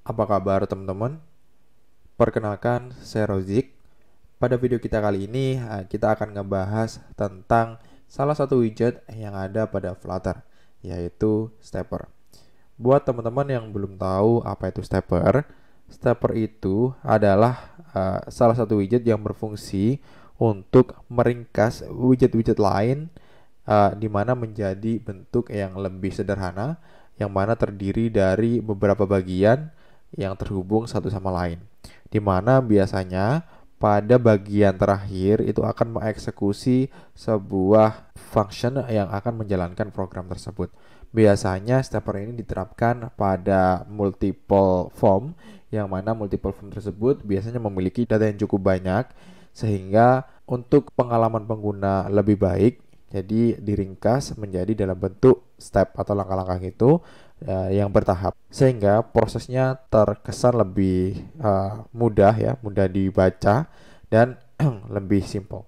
Apa kabar teman-teman? Perkenalkan, saya Rozik. Pada video kita kali ini, kita akan ngebahas tentang salah satu widget yang ada pada Flutter, yaitu stepper. Buat teman-teman yang belum tahu apa itu stepper, stepper itu adalah salah satu widget yang berfungsi untuk meringkas widget-widget lain di mana menjadi bentuk yang lebih sederhana, yang mana terdiri dari beberapa bagian yang terhubung satu sama lain. Di mana biasanya pada bagian terakhir itu akan mengeksekusi sebuah function yang akan menjalankan program tersebut. Biasanya stepper ini diterapkan pada multiple form, yang mana multiple form tersebut biasanya memiliki data yang cukup banyak, sehingga untuk pengalaman pengguna lebih baik, jadi diringkas menjadi dalam bentuk step atau langkah-langkah itu yang bertahap, sehingga prosesnya terkesan lebih mudah ya, mudah dibaca dan lebih simple.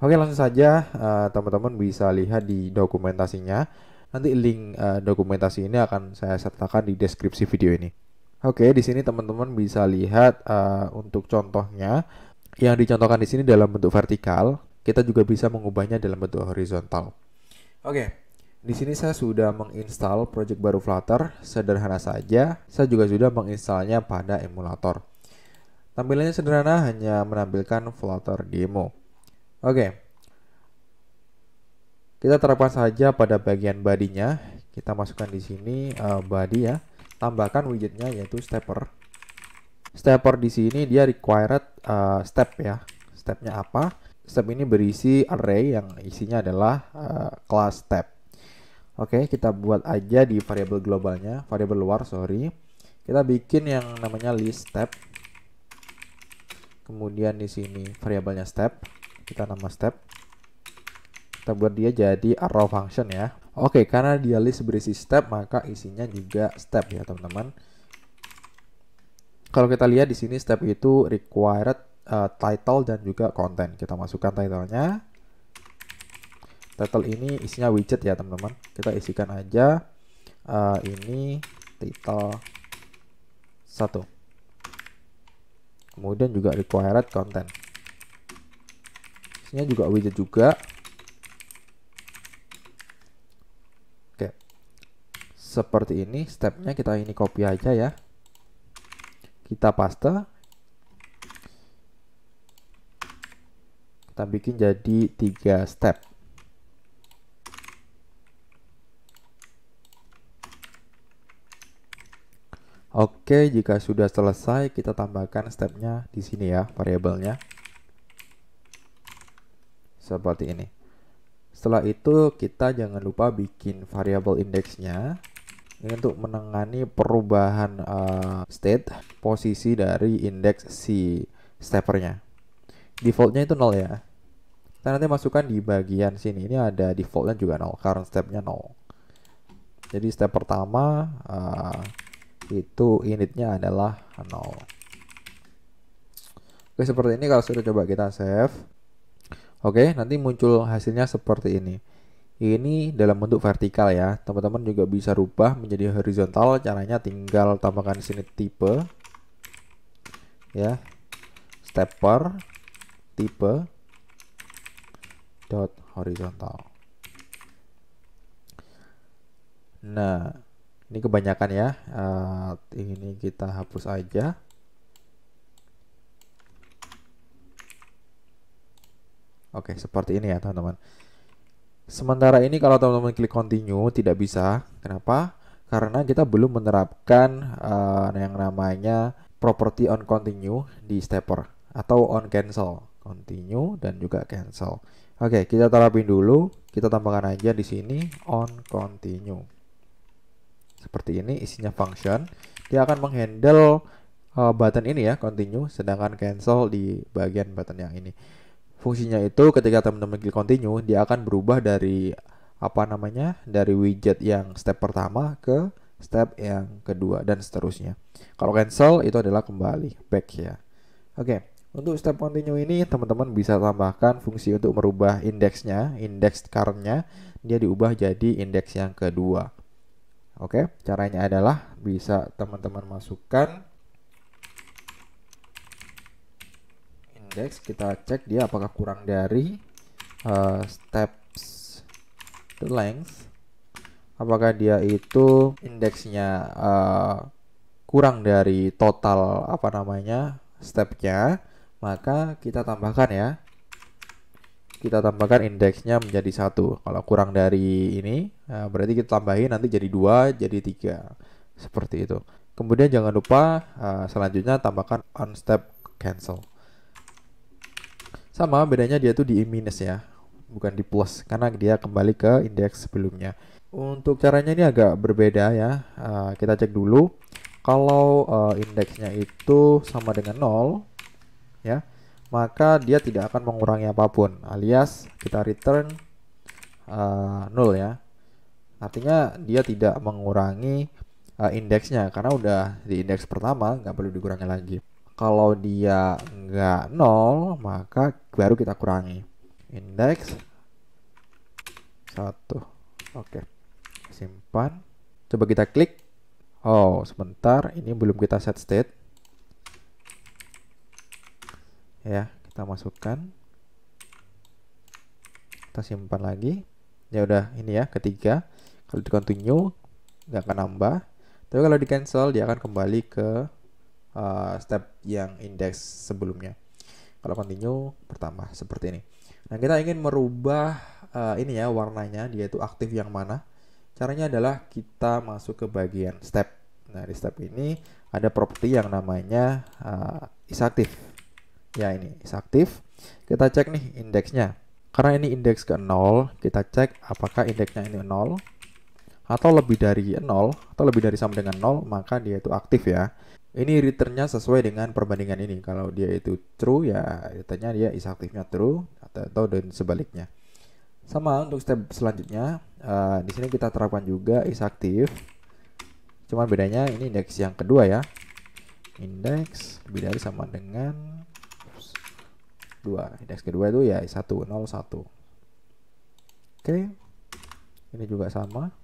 Oke, langsung saja teman-teman bisa lihat di dokumentasinya. Nanti link dokumentasi ini akan saya sertakan di deskripsi video ini. Oke, di sini teman-teman bisa lihat untuk contohnya yang dicontohkan di sini dalam bentuk vertikal. Kita juga bisa mengubahnya dalam bentuk horizontal. Oke. Di sini saya sudah menginstal project baru Flutter, sederhana saja. Saya juga sudah menginstalnya pada emulator. Tampilannya sederhana, hanya menampilkan Flutter demo. Oke. Kita terapkan saja pada bagian body-nya. Kita masukkan di sini body ya. Tambahkan widgetnya yaitu stepper. Stepper di sini dia required step ya. Stepnya apa? Step ini berisi array yang isinya adalah class step. Oke, kita buat aja di variabel globalnya, variabel luar, sorry. Kita bikin yang namanya list step. Kemudian di sini variabelnya step, kita nama step. Kita buat dia jadi arrow function ya. Oke, karena dia list berisi step, maka isinya juga step ya, teman-teman. Kalau kita lihat di sini step itu required title dan juga content. Kita masukkan titlenya. Title ini isinya widget ya teman-teman. Kita isikan aja ini title 1. Kemudian juga required content. Isinya juga widget juga. Oke. Seperti ini stepnya, kita ini copy aja ya. Kita paste. Kita bikin jadi 3 step. Oke, jika sudah selesai, kita tambahkan stepnya di sini ya, variabelnya. Seperti ini. Setelah itu, kita jangan lupa bikin variabel indeksnya. Ini untuk menangani perubahan state, posisi dari indeks si steppernya. Defaultnya itu 0 ya. Kita nanti masukkan di bagian sini. Ini ada defaultnya juga 0, current stepnya 0. Jadi step pertama itu initnya adalah 0. Oke, seperti ini. Kalau sudah, coba kita save. Oke, nanti muncul hasilnya seperti ini. Ini dalam bentuk vertikal ya. Teman-teman juga bisa rubah menjadi horizontal. Caranya tinggal tambahkan di sini tipe ya, stepper tipe dot horizontal. Nah, ini kebanyakan ya. Ini kita hapus aja. Oke, seperti ini ya teman-teman. Sementara ini kalau teman-teman klik continue tidak bisa. Kenapa? Karena kita belum menerapkan yang namanya property on continue di stepper atau on cancel. Continue dan juga cancel. Oke, kita terapin dulu. Kita tambahkan aja di sini on continue. Seperti ini, isinya function. Dia akan menghandle button ini ya, continue, sedangkan cancel di bagian button yang ini. Fungsinya itu ketika teman-teman klik continue, dia akan berubah dari dari widget yang step pertama ke step yang kedua dan seterusnya. Kalau cancel itu adalah kembali back ya. Oke, untuk step continue ini teman-teman bisa tambahkan fungsi untuk merubah indeksnya, indeks currentnya dia diubah jadi indeks yang kedua. Oke, caranya adalah bisa teman-teman masukkan indeks, kita cek dia apakah kurang dari steps the length, apakah dia itu indeksnya kurang dari total stepnya, maka kita tambahkan ya. Kita tambahkan indeksnya menjadi 1. Kalau kurang dari ini, berarti kita tambahin nanti jadi 2, jadi 3. Seperti itu. Kemudian jangan lupa selanjutnya tambahkan on step cancel. Sama bedanya dia tuh di minus ya, bukan di plus, karena dia kembali ke indeks sebelumnya. Untuk caranya ini agak berbeda ya. Kita cek dulu. Kalau indeksnya itu sama dengan 0 ya, maka dia tidak akan mengurangi apapun, alias kita return 0 ya. Artinya dia tidak mengurangi indeksnya, karena udah di indeks pertama, nggak perlu dikurangi lagi. Kalau dia nggak 0, maka baru kita kurangi indeks 1. Oke, simpan. Coba kita klik. Oh, sebentar, ini belum kita set state. Ya, kita masukkan. Kita simpan lagi. Ya udah, ini ya, ketiga. Kalau di continue, nggak akan nambah. Tapi kalau di cancel, dia akan kembali ke step yang indeks sebelumnya. Kalau continue, pertama seperti ini. Nah, kita ingin merubah ini ya, warnanya, dia itu aktif yang mana. Caranya adalah kita masuk ke bagian step. Nah, di step ini ada properti yang namanya is active. Ya, ini is active. Kita cek nih indeksnya. Karena ini indeks ke 0, kita cek apakah indeksnya ini 0 atau lebih dari 0 atau lebih dari sama dengan 0, maka dia itu aktif ya. Ini returnnya sesuai dengan perbandingan ini. Kalau dia itu true ya returnnya dia is aktifnya true, atau dan sebaliknya. Sama untuk step selanjutnya, di sini kita terapkan juga is aktif. Cuman bedanya ini indeks yang kedua ya. Indeks lebih dari sama dengan 2. Indeks kedua itu ya 1, 0, 1. Oke. Ini juga sama.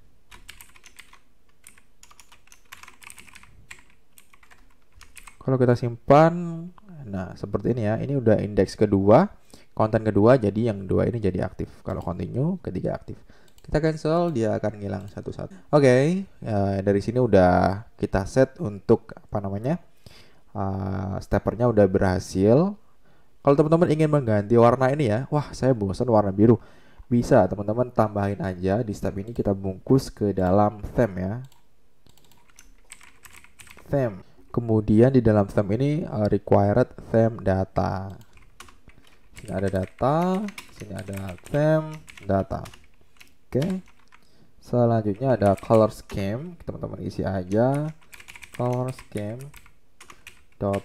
Kalau kita simpan, nah seperti ini ya. Ini udah indeks kedua, konten kedua, jadi yang dua ini jadi aktif. Kalau continue, ketiga aktif. Kita cancel, dia akan ngilang satu-satu. Oke, dari sini udah kita set untuk steppernya udah berhasil. Kalau teman-teman ingin mengganti warna ini ya, wah saya bosan warna biru, bisa teman-teman tambahin aja di step ini, kita bungkus ke dalam theme ya. Theme. Kemudian di dalam theme ini required theme data. Sini ada data, sini ada theme data. Oke. Selanjutnya ada color scheme. Teman-teman isi aja color scheme dot.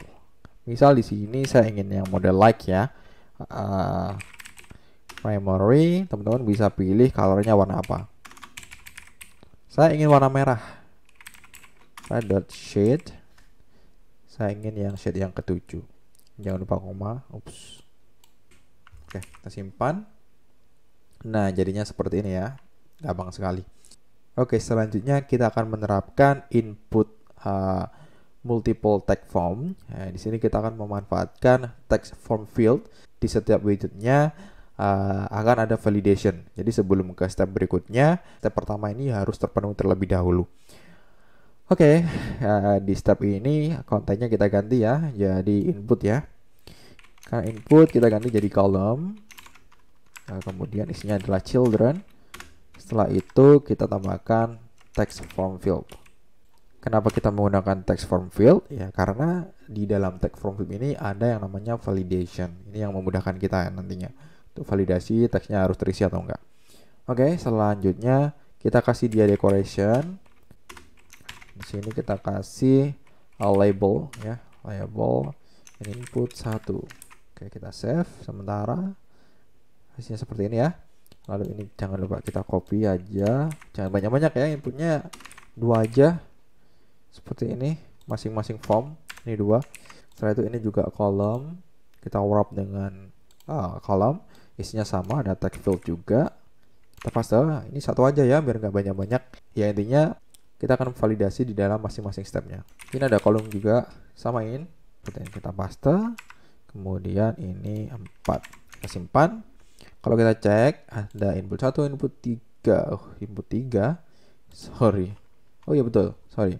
Misal di sini saya ingin yang model like ya. Primary, teman-teman bisa pilih colornya warna apa. Saya ingin warna merah. Saya dot shade. Saya ingin yang shade yang ke-7. Jangan lupa koma. Ups. Oke, kita simpan. Nah, jadinya seperti ini ya. Gampang sekali. Oke, selanjutnya kita akan menerapkan input multiple text form. Nah, di sini kita akan memanfaatkan text form field. Di setiap widgetnya akan ada validation. Jadi sebelum ke step berikutnya, step pertama ini harus terpenuhi terlebih dahulu. Oke, di step ini kontennya kita ganti ya, jadi input ya. Karena input kita ganti jadi column. Kemudian isinya adalah children. Setelah itu kita tambahkan text form field. Kenapa kita menggunakan text form field? Ya karena di dalam text form field ini ada yang namanya validation. Ini yang memudahkan kita nantinya. Untuk validasi teksnya harus terisi atau enggak. Oke, selanjutnya kita kasih dia decoration. Di sini kita kasih label ya, label input 1. Oke, kita save sementara. Hasilnya seperti ini ya. Lalu ini jangan lupa kita copy aja. Jangan banyak-banyak ya, inputnya 2 aja. Seperti ini, masing-masing form. Ini 2. Setelah itu ini juga column. Kita wrap dengan column. Isinya sama, ada text field juga. Kita paste. Ini satu aja ya, biar nggak banyak-banyak. Ya intinya kita akan validasi di dalam masing-masing stepnya. Ini ada kolom juga, samain, kemudian kita paste, kemudian ini 4, kita simpan. Kalau kita cek, ada input 1, input 3, input 3, sorry, oh iya betul, sorry,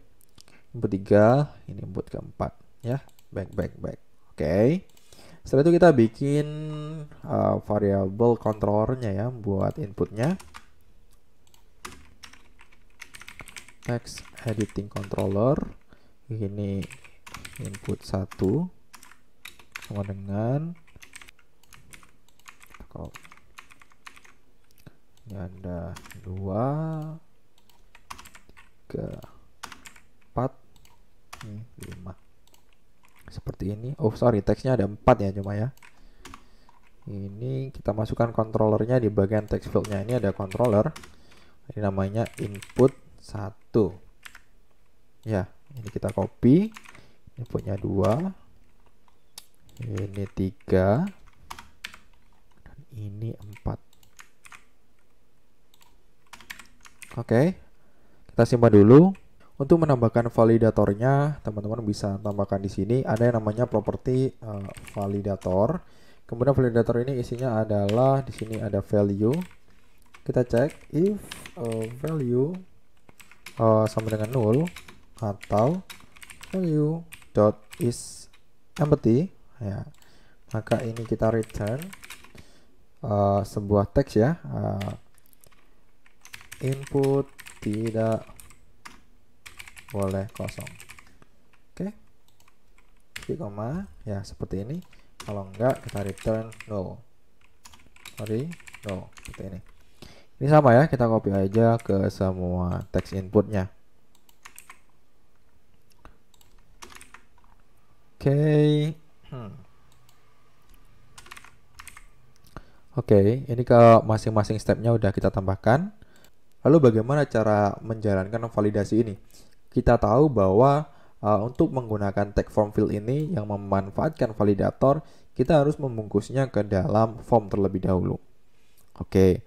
input 3, ini input keempat, ya, back. Oke. Setelah itu kita bikin variable controllernya ya, buat inputnya. Text editing controller, ini input 1 sama dengan, kalau ini ada 2, 3, 4, ini 5. Seperti ini. Oh sorry, teksnya ada 4 ya cuma ya. Ini kita masukkan controllernya di bagian text fieldnya. Ini ada controller. Ini namanya input 1. Ya, ini kita copy. Inputnya 2. Ini 3. Dan ini 4. Oke. Kita simpan dulu. Untuk menambahkan validatornya, teman-teman bisa tambahkan di sini. Ada yang namanya property validator. Kemudian validator ini isinya adalah di sini ada value. Kita cek if value sama dengan null atau value dot is empty, ya, maka ini kita return sebuah teks ya, input tidak boleh kosong. Oke, koma ya seperti ini. Kalau enggak kita return null, null seperti ini. Ini sama ya, kita copy aja ke semua teks inputnya. Oke. Oke, ini ke masing-masing stepnya udah kita tambahkan. Lalu bagaimana cara menjalankan validasi ini? Kita tahu bahwa untuk menggunakan tag form field ini yang memanfaatkan validator, kita harus membungkusnya ke dalam form terlebih dahulu. Oke,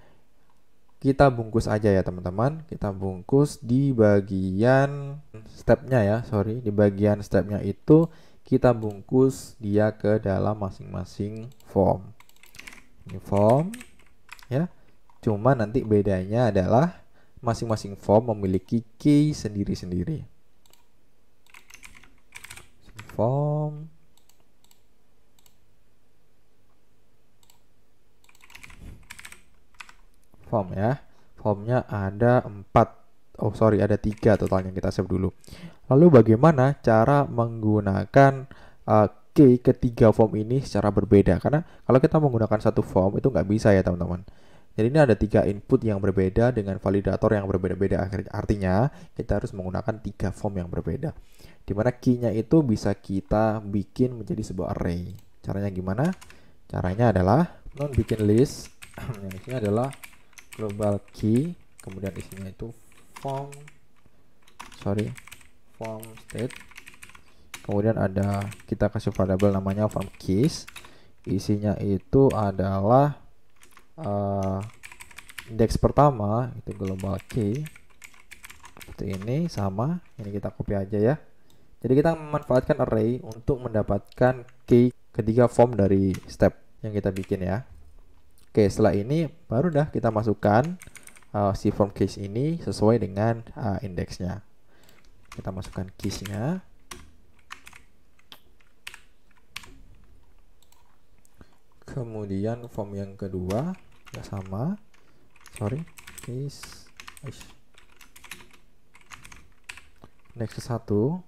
kita bungkus aja ya teman-teman. Kita bungkus di bagian stepnya ya, di bagian stepnya itu kita bungkus dia ke dalam masing-masing form. Ini form ya, cuma nanti bedanya adalah masing-masing form memiliki key sendiri-sendiri. Form ya, formnya ada 4, ada 3 totalnya, kita save dulu. Lalu bagaimana cara menggunakan key ketiga form ini secara berbeda? Karena kalau kita menggunakan satu form itu nggak bisa ya teman-teman. Jadi ini ada 3 input yang berbeda dengan validator yang berbeda-beda. Artinya kita harus menggunakan 3 form yang berbeda. Dimana key-nya itu bisa kita bikin menjadi sebuah array. Caranya gimana? Caranya adalah bikin list. Yang isinya adalah global key. Kemudian isinya itu form state. Kemudian ada kita kasih variable namanya form keys. Isinya itu adalah indeks pertama itu global key seperti ini, sama ini kita copy aja ya. Jadi kita memanfaatkan array untuk mendapatkan key ketiga form dari step yang kita bikin ya. Oke, setelah ini baru dah kita masukkan si form keys ini sesuai dengan indeksnya. Kita masukkan keysnya. Kemudian form yang kedua ya sama, keys indeks ke 1.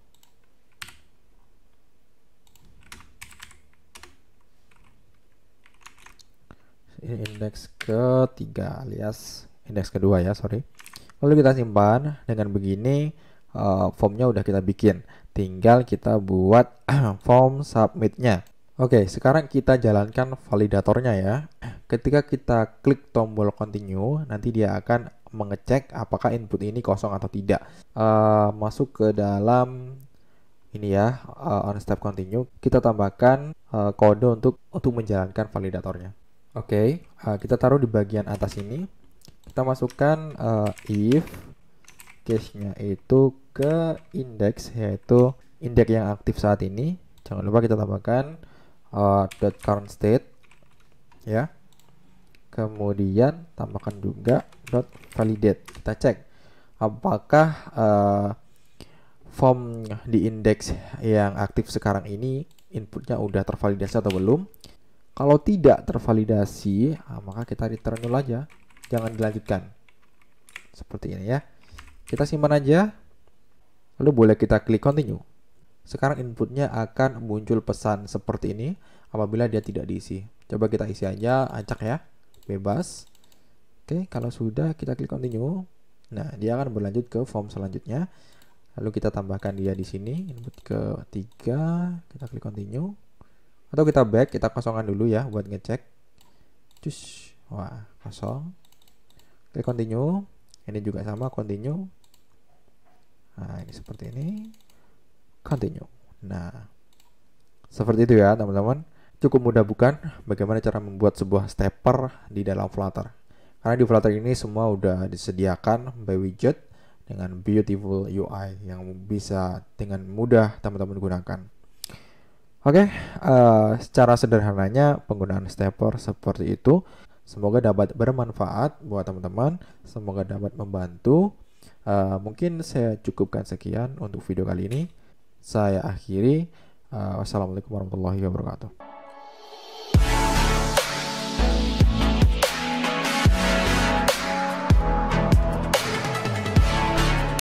Ini indeks ketiga alias indeks kedua ya, Lalu kita simpan dengan begini. Formnya udah kita bikin, tinggal kita buat form submitnya. Oke, sekarang kita jalankan validatornya ya. Ketika kita klik tombol continue, nanti dia akan mengecek apakah input ini kosong atau tidak. Masuk ke dalam ini ya, on step continue, kita tambahkan kode untuk menjalankan validatornya. Oke, kita taruh di bagian atas ini. Kita masukkan if cache-nya itu ke indeks, yaitu indeks yang aktif saat ini. Jangan lupa kita tambahkan .current state ya. Kemudian tambahkan juga .validate. Kita cek apakah form di indeks yang aktif sekarang ini inputnya udah tervalidasi atau belum. Kalau tidak tervalidasi, maka kita return nul aja, jangan dilanjutkan. Seperti ini ya. Kita simpan aja, lalu boleh kita klik continue. Sekarang inputnya akan muncul pesan seperti ini apabila dia tidak diisi. Coba kita isi aja, acak ya, bebas. Oke, kalau sudah kita klik continue. Nah, dia akan berlanjut ke form selanjutnya. Lalu kita tambahkan dia di sini, input ketiga, kita klik continue. Atau kita back, kita kosongkan dulu ya buat ngecek. Cus, wah, kosong. Klik continue. Ini juga sama, continue. Nah, ini seperti ini. Continue. Nah, seperti itu ya teman-teman. Cukup mudah bukan bagaimana cara membuat sebuah stepper di dalam Flutter. Karena di Flutter ini semua udah disediakan by widget dengan beautiful UI yang bisa dengan mudah teman-teman gunakan. Oke, secara sederhananya penggunaan stepper seperti itu. Semoga dapat bermanfaat buat teman-teman. Semoga dapat membantu. Mungkin saya cukupkan sekian untuk video kali ini. Saya akhiri. Wassalamualaikum warahmatullahi wabarakatuh.